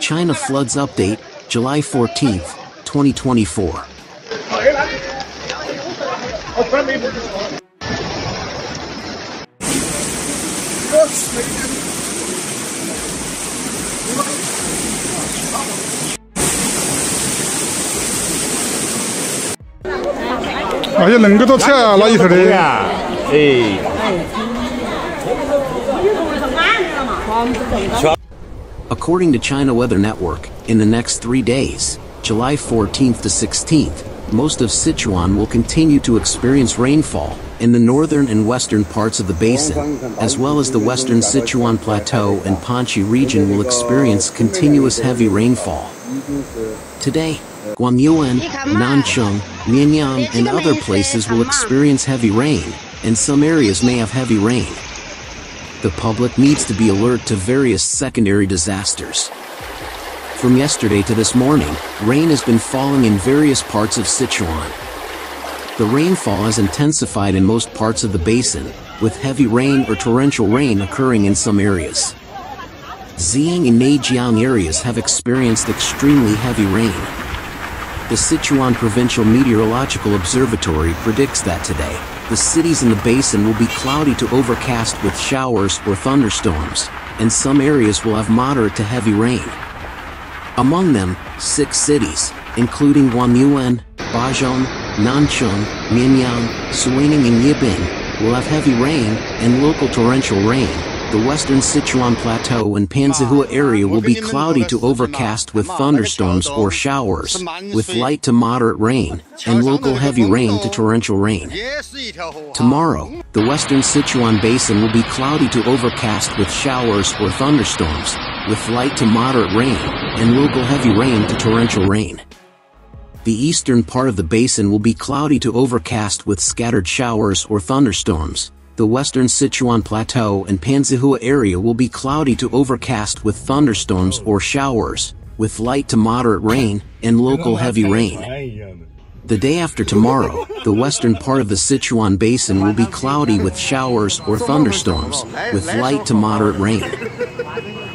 China Floods Update, July 14th, 2024. According to China Weather Network, in the next 3 days, July 14th to 16th, most of Sichuan will continue to experience rainfall in the northern and western parts of the basin, as well as the western Sichuan Plateau and Panxi region will experience continuous heavy rainfall. Today, Guanyuan, Nancheng, Mianyang, and other places will experience heavy rain, and some areas may have heavy rain. The public needs to be alert to various secondary disasters. From yesterday to this morning, rain has been falling in various parts of Sichuan. The rainfall has intensified in most parts of the basin, with heavy rain or torrential rain occurring in some areas. Ziyang and Neijiang areas have experienced extremely heavy rain. The Sichuan Provincial Meteorological Observatory predicts that today, the cities in the basin will be cloudy to overcast with showers or thunderstorms, and some areas will have moderate to heavy rain. Among them, 6 cities, including Guanyuan, Baizhong, Nancheng, Mianyang, Suining, and Yibin, will have heavy rain and local torrential rain. The western Sichuan Plateau and Panxi area will be cloudy to overcast with thunderstorms or showers, with light to moderate rain, and local heavy rain to torrential rain. Tomorrow, the western Sichuan basin will be cloudy to overcast with showers or thunderstorms, with light to moderate rain, and local heavy rain to torrential rain. The eastern part of the basin will be cloudy to overcast with scattered showers or thunderstorms. The western Sichuan Plateau and Panxi area will be cloudy to overcast with thunderstorms or showers, with light to moderate rain, and local heavy rain. The day after tomorrow, the western part of the Sichuan basin will be cloudy with showers or thunderstorms, with light to moderate rain.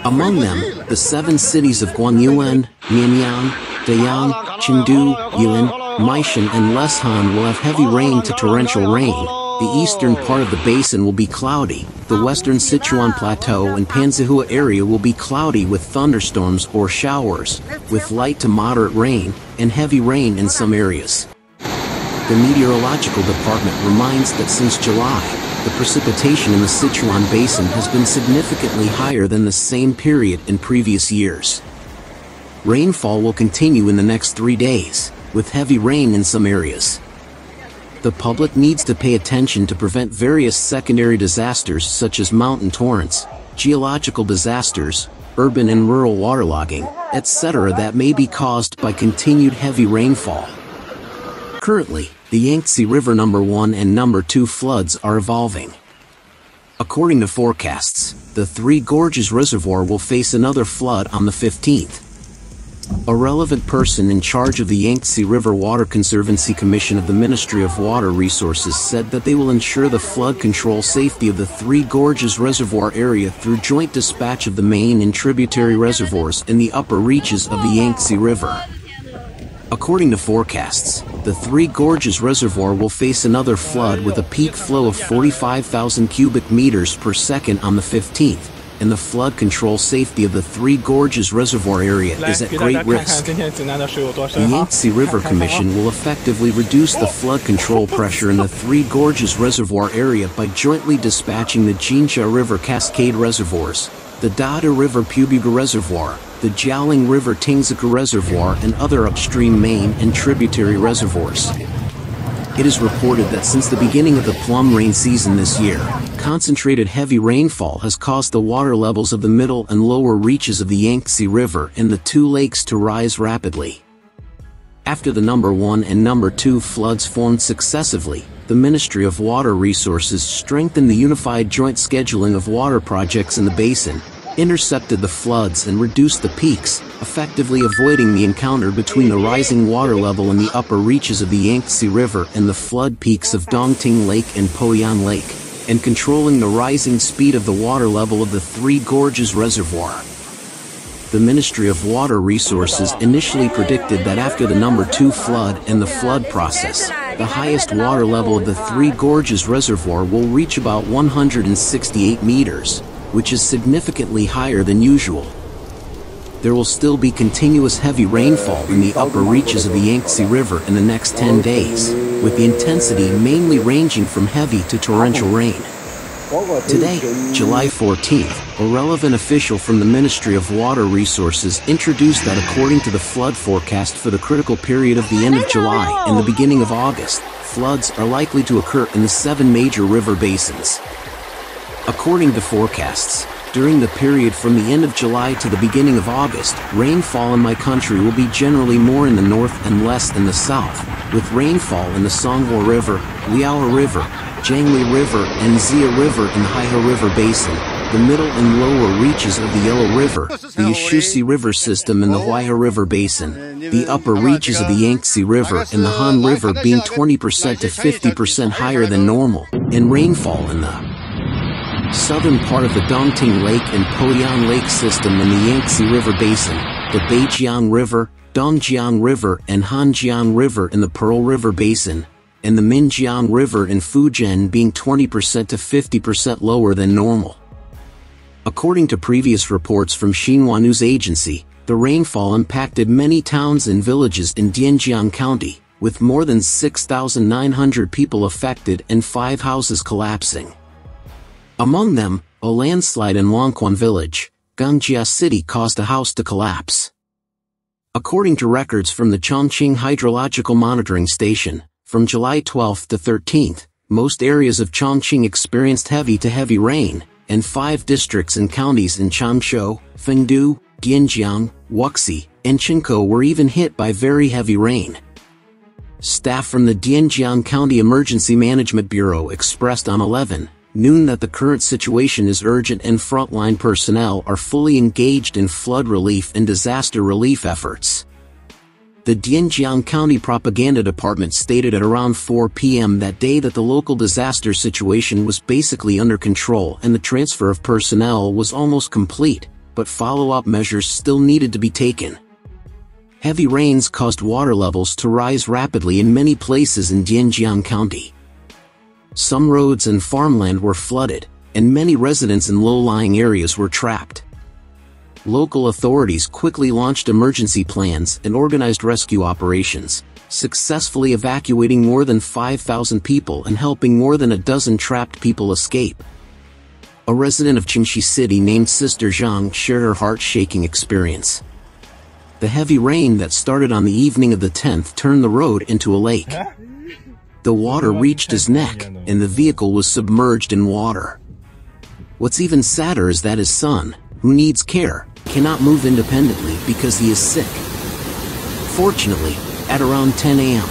Among them, the 7 cities of Guanyuan, Mianyang, Dayang, Chengdu, Yilin, Meishan, and Leshan will have heavy rain to torrential rain. The eastern part of the basin will be cloudy. The western Sichuan Plateau and Panxi area will be cloudy with thunderstorms or showers, with light to moderate rain, and heavy rain in some areas. The Meteorological Department reminds that since July, the precipitation in the Sichuan basin has been significantly higher than the same period in previous years. Rainfall will continue in the next 3 days, with heavy rain in some areas. The public needs to pay attention to prevent various secondary disasters such as mountain torrents, geological disasters, urban and rural waterlogging, etc. that may be caused by continued heavy rainfall. Currently, the Yangtze River No. 1 and No. 2 floods are evolving. According to forecasts, the Three Gorges Reservoir will face another flood on the 15th. A relevant person in charge of the Yangtze River Water Conservancy Commission of the Ministry of Water Resources said that they will ensure the flood control safety of the Three Gorges Reservoir area through joint dispatch of the main and tributary reservoirs in the upper reaches of the Yangtze River. According to forecasts, the Three Gorges Reservoir will face another flood with a peak flow of 45,000 cubic meters per second on the 15th. And the flood control safety of the Three Gorges Reservoir area is at great risk. The Yangtze River Commission will effectively reduce the flood control pressure in the Three Gorges Reservoir area by jointly dispatching the Jinsha River Cascade Reservoirs, the Dada River Pubuga Reservoir, the Jiaoling River Tingzika Reservoir, and other upstream main and tributary reservoirs. It is reported that since the beginning of the plum rain season this year, concentrated heavy rainfall has caused the water levels of the middle and lower reaches of the Yangtze River and the 2 lakes to rise rapidly. After the No. 1 and No. 2 floods formed successively, the Ministry of Water Resources strengthened the unified joint scheduling of water projects in the basin, intercepted the floods and reduced the peaks, effectively avoiding the encounter between the rising water level in the upper reaches of the Yangtze River and the flood peaks of Dongting Lake and Poyang Lake, and controlling the rising speed of the water level of the Three Gorges Reservoir. the Ministry of Water Resources initially predicted that after the number 2 flood and the flood process, the highest water level of the Three Gorges Reservoir will reach about 168 meters, which is significantly higher than usual. There will still be continuous heavy rainfall in the upper reaches of the Yangtze River in the next 10 days, with the intensity mainly ranging from heavy to torrential rain. Today, July 14th, a relevant official from the Ministry of Water Resources introduced that according to the flood forecast for the critical period of the end of July and the beginning of August, floods are likely to occur in the 7 major river basins. According to forecasts, during the period from the end of July to the beginning of August, rainfall in my country will be generally more in the north and less in the south, with rainfall in the Songhua River, Liao River, Jiangli River and Xia River in the Haihe River Basin, the middle and lower reaches of the Yellow River, the Yangtze River system and the Huaihe River Basin, the upper reaches of the Yangtze River and the Han River being 20% to 50% higher than normal, and rainfall in the southern part of the Dongting Lake and Poyang Lake system in the Yangtze River Basin, the Beijiang River, Dongjiang River and Hanjiang River in the Pearl River Basin, and the Minjiang River in Fujian being 20% to 50% lower than normal. According to previous reports from Xinhua News Agency, the rainfall impacted many towns and villages in Dianjiang County, with more than 6,900 people affected and 5 houses collapsing. Among them, a landslide in Longquan Village, Gangjia City caused a house to collapse. According to records from the Chongqing Hydrological Monitoring Station, from July 12 to 13th, most areas of Chongqing experienced heavy to heavy rain, and 5 districts and counties in Changsha, Fengdu, Dianjiang, Wuxi, and Qinkou were even hit by very heavy rain. Staff from the Dianjiang County Emergency Management Bureau expressed on 11 noon that the current situation is urgent and frontline personnel are fully engaged in flood relief and disaster relief efforts. The Dianjiang County Propaganda Department stated at around 4 p.m. that day that the local disaster situation was basically under control and the transfer of personnel was almost complete, but follow-up measures still needed to be taken. Heavy rains caused water levels to rise rapidly in many places in Dianjiang County. Some roads and farmland were flooded, and many residents in low-lying areas were trapped. Local authorities quickly launched emergency plans and organized rescue operations, successfully evacuating more than 5,000 people and helping more than a dozen trapped people escape. A resident of Qingxi City named Sister Zhang shared her heart-shaking experience. The heavy rain that started on the evening of the 10th turned the road into a lake. The water reached his neck, and the vehicle was submerged in water. What's even sadder is that his son, who needs care, cannot move independently because he is sick. Fortunately, at around 10 a.m.,